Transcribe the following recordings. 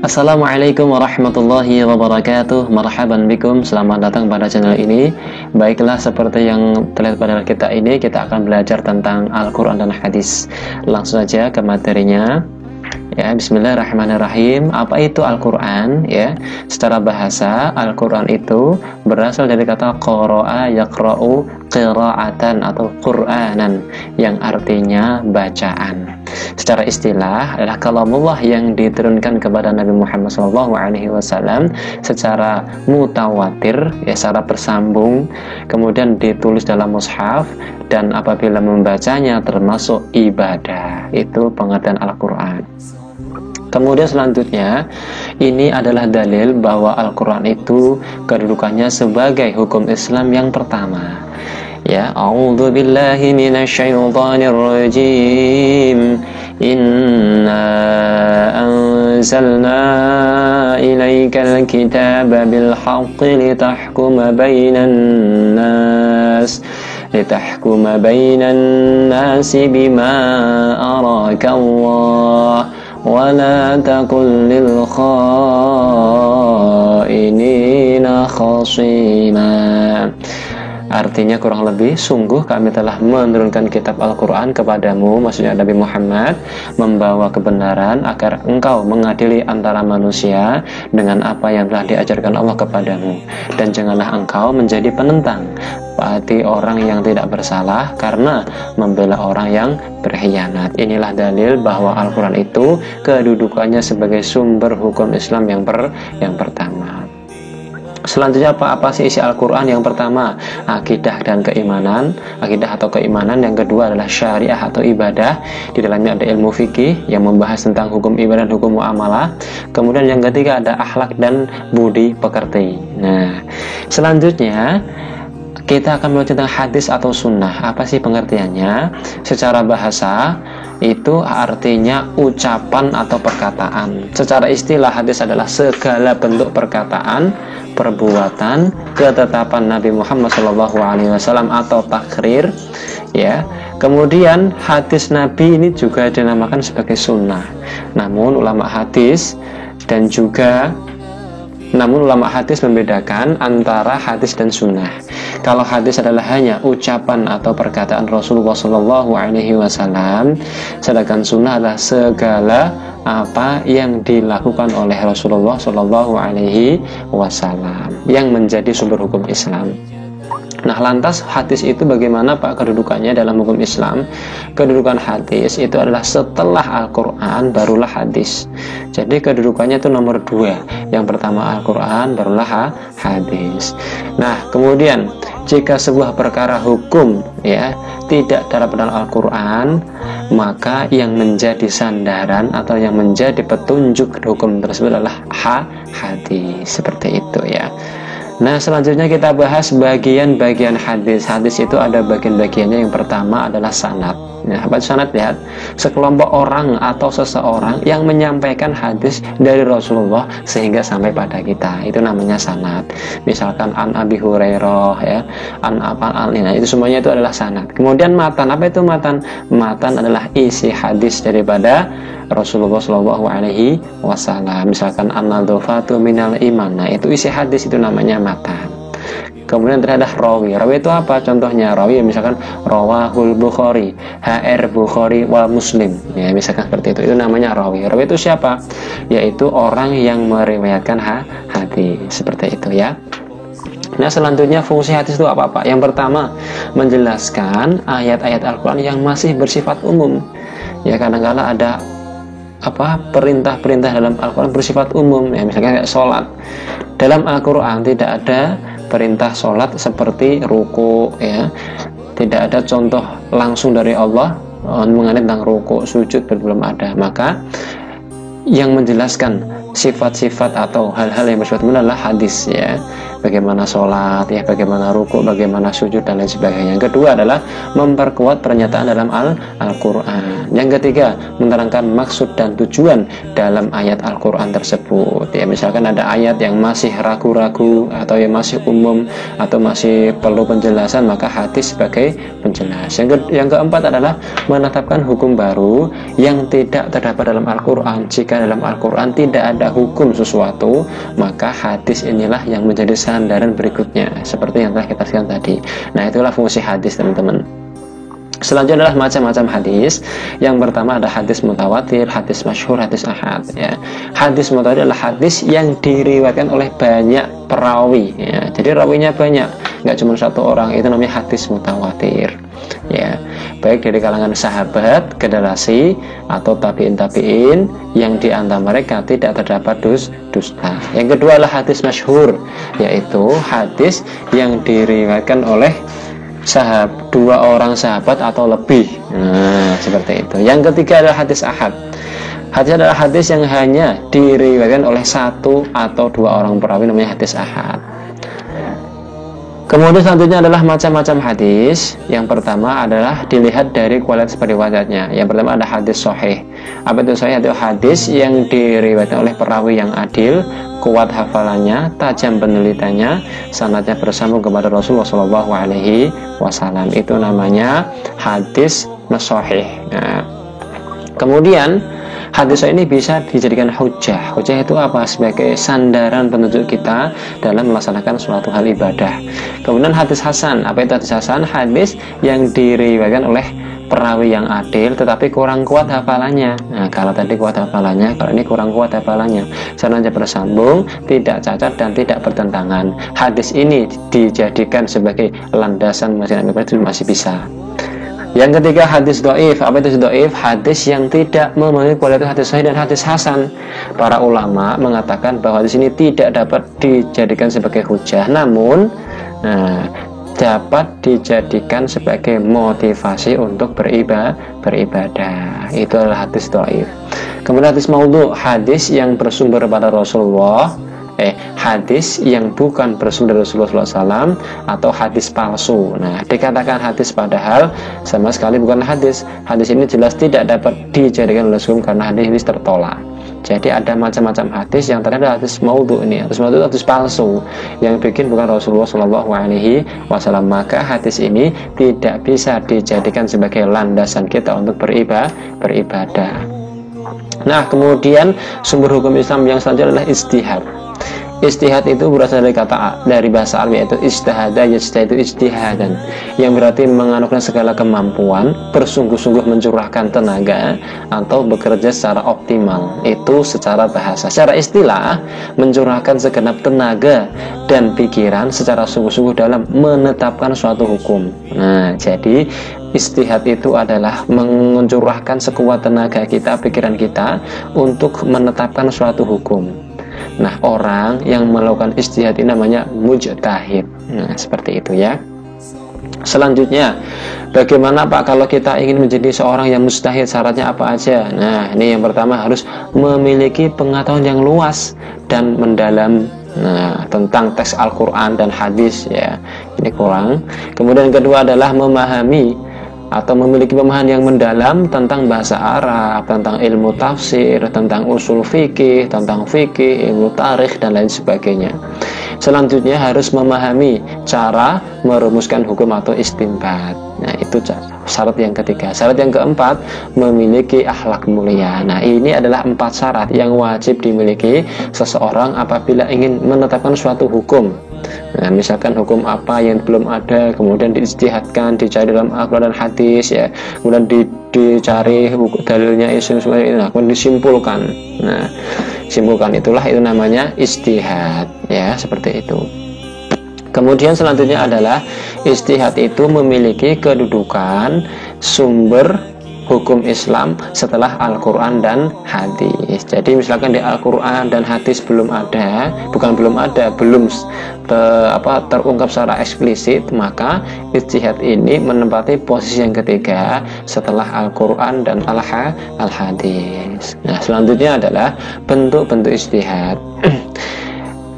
Assalamualaikum warahmatullahi wabarakatuh. Marhaban bikum, selamat datang pada channel ini. Baiklah, seperti yang terlihat pada kita ini, kita akan belajar tentang Al-Quran dan Hadis. Langsung saja ke materinya. Ya, bismillahirrahmanirrahim. Apa itu Al-Quran? Ya, secara bahasa Al-Quran itu berasal dari kata qara'a yaqra'u qira'atan atau Qur'anan, yang artinya bacaan. Secara istilah adalah kalamullah yang diturunkan kepada Nabi Muhammad SAW secara mutawatir, ya, secara bersambung, kemudian ditulis dalam mushaf, dan apabila membacanya termasuk ibadah. Itu pengertian Al-Quran. Kemudian selanjutnya, ini adalah dalil bahwa Al-Quran itu kedudukannya sebagai hukum Islam yang pertama. Ya, a'udzu billahi minasyaitonir rajim. Inna anzalna ilaikal kitaba bil haqqi litahkuma bainan nasi bima araka Allah wa la takun lil khainina khasima. Artinya kurang lebih, sungguh kami telah menurunkan kitab Al-Quran kepadamu, maksudnya Nabi Muhammad, membawa kebenaran agar engkau mengadili antara manusia dengan apa yang telah diajarkan Allah kepadamu, dan janganlah engkau menjadi penentang bagi orang yang tidak bersalah karena membela orang yang berkhianat. Inilah dalil bahwa Al-Quran itu kedudukannya sebagai sumber hukum Islam yang pertama. Selanjutnya apa sih isi Al-Quran? Yang pertama, akidah dan keimanan, akidah atau keimanan. Yang kedua adalah syariah atau ibadah. Di dalamnya ada ilmu fikih yang membahas tentang hukum ibadah dan hukum muamalah. Kemudian yang ketiga ada akhlak dan budi pekerti. Nah, selanjutnya kita akan belajar tentang hadis atau sunnah. Apa sih pengertiannya? Secara bahasa itu artinya ucapan atau perkataan. Secara istilah, hadis adalah segala bentuk perkataan, perbuatan, ketetapan Nabi Muhammad SAW atau takrir. Ya. Kemudian hadis Nabi ini juga dinamakan sebagai sunnah. Namun ulama hadis membedakan antara hadis dan sunnah. Kalau hadis adalah hanya ucapan atau perkataan Rasulullah SAW, sedangkan sunnah adalah segala apa yang dilakukan oleh Rasulullah SAW yang menjadi sumber hukum Islam. Nah, lantas hadis itu bagaimana Pak kedudukannya dalam hukum Islam? Kedudukan hadis itu adalah setelah Al-Quran barulah hadis. Jadi kedudukannya itu nomor 2. Yang pertama Al-Quran, barulah hadis. Nah, kemudian jika sebuah perkara hukum, ya, tidak dalam Al-Quran, maka yang menjadi sandaran atau yang menjadi petunjuk hukum tersebut adalah hadis. Seperti itu, ya. Nah, selanjutnya kita bahas bagian-bagian hadis. Hadis itu ada bagian-bagiannya. Yang pertama adalah sanad. Nah, apa sanad? Lihat, sekelompok orang atau seseorang yang menyampaikan hadis dari Rasulullah sehingga sampai pada kita. Itu namanya sanad. Misalkan an Abi Hurairah, ya, an nah, itu semuanya itu adalah sanad. Kemudian matan. Apa itu matan? Matan adalah isi hadis daripada Rasulullah SAW. Misalkan an-nadhafatu minal iman. Nah, itu isi hadis, itu namanya matan. Kemudian terhadap rawi. Rawi itu apa? Contohnya rawi misalkan rawahul Bukhari, HR Bukhari wal Muslim. Ya, misalkan seperti itu. Itu namanya rawi. Rawi itu siapa? Yaitu orang yang meriwayatkan hadis. Seperti itu, ya. Nah, selanjutnya fungsi hadis itu apa? Yang pertama, menjelaskan ayat-ayat Al-Quran yang masih bersifat umum. Ya, kadang-kala ada perintah-perintah dalam Al-Quran bersifat umum, ya, misalnya kayak sholat. Dalam Al-Quran tidak ada perintah sholat seperti ruku, ya, tidak ada contoh langsung dari Allah mengenai tentang ruku, sujud, belum ada. Maka yang menjelaskan sifat-sifat atau hal-hal yang bersifat umum adalah hadis ya. Bagaimana sholat ya, bagaimana rukuk, bagaimana sujud dan lain sebagainya. Yang kedua adalah memperkuat pernyataan dalam Al-Quran. Yang ketiga, menerangkan maksud dan tujuan dalam ayat Al-Quran tersebut ya. Misalkan ada ayat yang masih ragu-ragu atau yang masih umum atau masih perlu penjelasan, maka hadis sebagai penjelas. Yang keempat adalah menetapkan hukum baru yang tidak terdapat dalam Al-Quran. Jika dalam Al-Quran tidak ada hukum sesuatu, maka hadis inilah yang menjadi sandaran berikutnya, seperti yang telah kita sebutkan tadi. Nah, itulah fungsi hadis, teman-teman. Selanjutnya adalah macam-macam hadis. Yang pertama ada hadis mutawatir, hadis masyhur, hadis ahad ya. Hadis mutawatir adalah hadis yang diriwayatkan oleh banyak perawi ya. Jadi rawinya banyak, nggak cuma satu orang, itu namanya hadis mutawatir ya. Baik dari kalangan sahabat, generasi atau tabi'in yang di antara mereka tidak terdapat dusta. Yang kedua adalah hadis masyhur, yaitu hadis yang diriwayatkan oleh dua orang sahabat atau lebih. Nah, seperti itu. Yang ketiga adalah hadis ahad. Hadis adalah hadis yang hanya diriwayatkan oleh satu atau dua orang perawi, namanya hadis ahad. Kemudian selanjutnya adalah macam-macam hadis. Yang pertama adalah dilihat dari kualitas periwayatnya. Yang pertama ada hadis sahih. Apa itu sahih? Itu hadis yang diriwayatkan oleh perawi yang adil, kuat hafalannya, tajam penelitiannya, sanadnya bersambung kepada Rasulullah SAW. Itu namanya hadis sahih. Nah, kemudian hadis ini bisa dijadikan hujjah. Hujjah itu apa? Sebagai sandaran penunjuk kita dalam melaksanakan suatu hal ibadah. Kemudian hadis hasan. Apa itu hadis hasan? Hadis yang diriwayatkan oleh perawi yang adil tetapi kurang kuat hafalannya. Nah, kalau tadi kuat hafalannya, kalau ini kurang kuat hafalannya. Sanadnya bersambung, tidak cacat dan tidak bertentangan. Hadis ini dijadikan sebagai landasan masih bisa. Yang ketiga hadis dhaif. Apa itu dhaif? Hadis yang tidak memenuhi kualitas hadis sahih dan hadis hasan. Para ulama mengatakan bahwa hadis ini tidak dapat dijadikan sebagai hujjah, namun dapat dijadikan sebagai motivasi untuk beribadah. Itu adalah hadis dhaif. Kemudian hadis maudhu, hadis yang bersumber pada Rasulullah, hadis yang bukan bersumber dari Rasulullah SAW, atau hadis palsu. Nah, dikatakan hadis padahal sama sekali bukan hadis. Hadis ini jelas tidak dapat dijadikan oleh hukum karena hadis ini tertolak. Jadi ada macam-macam hadis. Yang terakhir adalah hadis maudhu. Ini hadis maudhu, hadis palsu yang bikin bukan Rasulullah SAW. Maka hadis ini tidak bisa dijadikan sebagai landasan kita untuk beribadah. Nah, kemudian sumber hukum Islam yang selanjutnya adalah ijtihad. Ijtihad itu berasal dari bahasa Arab, yaitu ijtihada yajtahidu ijtihadan, yang berarti menganugerahkan segala kemampuan, bersungguh-sungguh mencurahkan tenaga atau bekerja secara optimal. Itu secara bahasa. Secara istilah, mencurahkan segenap tenaga dan pikiran secara sungguh-sungguh dalam menetapkan suatu hukum. Nah, jadi ijtihad itu adalah mencurahkan sekuat tenaga kita, pikiran kita untuk menetapkan suatu hukum. Nah, orang yang melakukan ijtihad ini namanya mujtahid. Nah, seperti itu ya. Selanjutnya, bagaimana Pak kalau kita ingin menjadi seorang yang mujtahid, syaratnya apa aja? Nah, ini yang pertama harus memiliki pengetahuan yang luas dan mendalam tentang teks Al-Quran dan hadis ya. Ini kurang. Kemudian yang kedua adalah memahami atau memiliki pemahaman yang mendalam tentang bahasa Arab, tentang ilmu tafsir, tentang usul fikih, tentang fikih, ilmu tarikh dan lain sebagainya. Selanjutnya harus memahami cara merumuskan hukum atau istinbat. Nah, itu syarat yang ketiga. Syarat yang keempat, memiliki akhlak mulia. Nah, ini adalah 4 syarat yang wajib dimiliki seseorang apabila ingin menetapkan suatu hukum. Nah, misalkan hukum apa yang belum ada, kemudian diijtihadkan, dicari dalam Al-Quran dan hadis ya, kemudian dicari dalilnya kemudian disimpulkan. Nah, simpulkan itulah, itu namanya ijtihad ya, seperti itu. Kemudian selanjutnya adalah ijtihad itu memiliki kedudukan sumber hukum Islam setelah Al-Quran dan hadis. Jadi misalkan di Al-Quran dan hadis belum ada, belum terungkap secara eksplisit, maka ijtihad ini menempati posisi yang ketiga setelah Al-Quran dan Al-Hadis. Nah, selanjutnya adalah bentuk-bentuk ijtihad.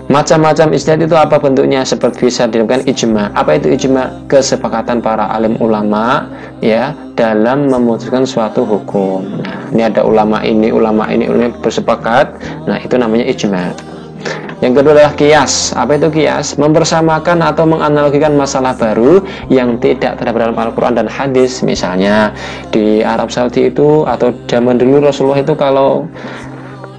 Macam-macam ijtihad itu apa bentuknya? Seperti bisa dilakukan ijma. Apa itu ijma? Kesepakatan para alim ulama ya dalam memutuskan suatu hukum. Nah, ini ada ulama ini bersepakat. Nah, itu namanya ijma. Yang kedua adalah qiyas. Apa itu qiyas? Mempersamakan atau menganalogikan masalah baru yang tidak terdapat dalam Al-Quran dan hadis. Misalnya di Arab Saudi itu atau zaman dulu Rasulullah itu kalau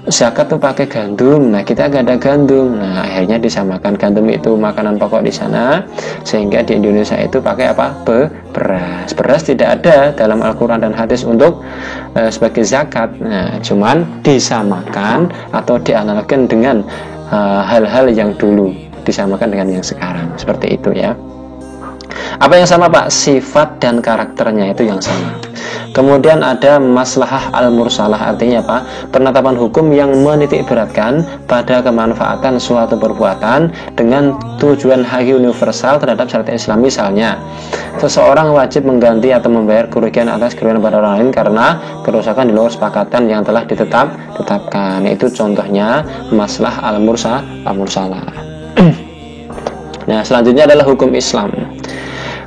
zakat tuh pakai gandum. Nah, kita gak ada gandum. Nah, akhirnya disamakan, gandum itu makanan pokok di sana, sehingga di Indonesia itu pakai apa? Beras. Beras tidak ada dalam Al-Quran dan hadis untuk sebagai zakat. Nah, cuman disamakan atau dianalogikan dengan hal-hal yang dulu, disamakan dengan yang sekarang. Seperti itu ya. Apa yang sama, Pak? Sifat dan karakternya itu yang sama. Kemudian ada maslahah al-mursalah, artinya apa? Penetapan hukum yang menitik beratkan pada kemanfaatan suatu perbuatan dengan tujuan haki universal terhadap syariat Islam. Misalnya, seseorang wajib mengganti atau membayar kerugian atas kerugian pada orang lain karena kerusakan di luar kesepakatan yang telah ditetapkan. Itu contohnya maslahah al-mursalah. Nah, selanjutnya adalah hukum Islam.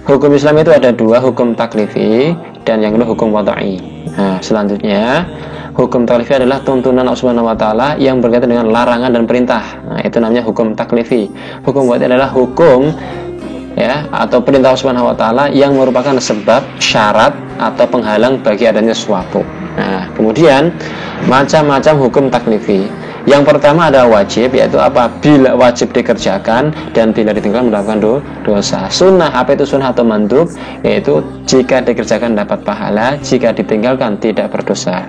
Hukum Islam itu ada dua, hukum taklifi dan yang kedua hukum wadai. Nah, selanjutnya hukum taklifi adalah tuntunan Allah Subhanahu wa taala yang berkaitan dengan larangan dan perintah. Nah, itu namanya hukum taklifi. Hukum wadai adalah hukum ya atau perintah Allah Subhanahu wa taala yang merupakan sebab, syarat atau penghalang bagi adanya sesuatu. Nah, kemudian macam-macam hukum taklifi. Yang pertama ada wajib, yaitu apa? Bila wajib dikerjakan dan bila ditinggalkan mendapatkan dosa. Sunnah, apa itu sunnah atau mandub? Yaitu jika dikerjakan dapat pahala, jika ditinggalkan tidak berdosa.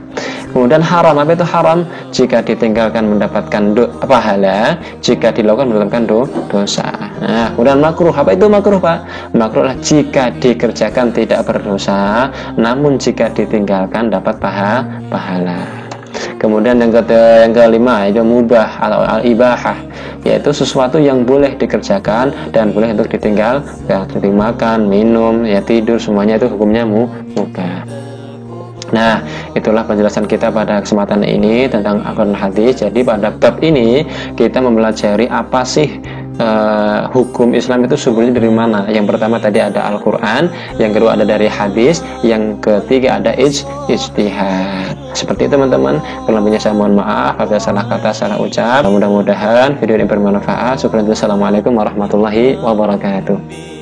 Kemudian haram, apa itu haram? Jika ditinggalkan mendapatkan pahala, jika dilakukan mendapatkan dosa. Nah, kemudian makruh, apa itu makruh, Pak? Makruh adalah jika dikerjakan tidak berdosa, namun jika ditinggalkan dapat pahala. Kemudian yang kelima itu mubah atau al-ibahah, yaitu sesuatu yang boleh dikerjakan dan boleh untuk ditinggal, ya, seperti makan, minum, ya tidur, semuanya itu hukumnya mubah. Nah, itulah penjelasan kita pada kesempatan ini tentang Al-Quran hadis. Jadi pada bab ini kita mempelajari apa sih hukum Islam itu sumbernya dari mana. Yang pertama tadi ada Al-Quran, yang kedua ada dari hadis, yang ketiga ada ijtihad. Seperti itu teman-teman. Kalau lebihnya saya mohon maaf apabila salah kata, salah ucap. Mudah-mudahan video ini bermanfaat. Assalamualaikum warahmatullahi wabarakatuh.